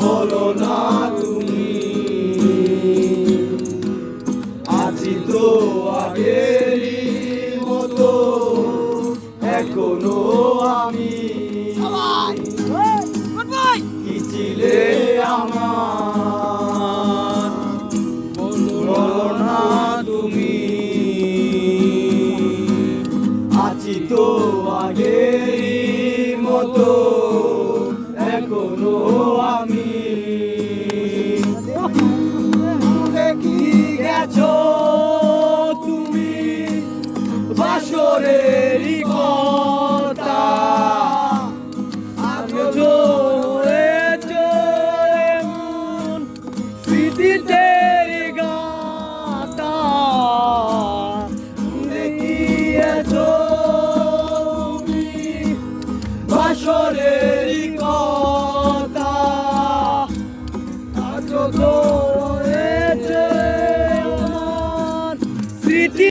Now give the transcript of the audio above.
বলো না তুমি আছি তো আগেরই মতো এখনো আমি কি ছিলে আমার বলো না তুমি আছি তো আগেরই মতো এখনো আমি দেখি গেছো তুমি বাসরেরই কথা আজও হয়েছো এমন স্মৃতিতে গাতা দেখি গেছো তুমি বাসরে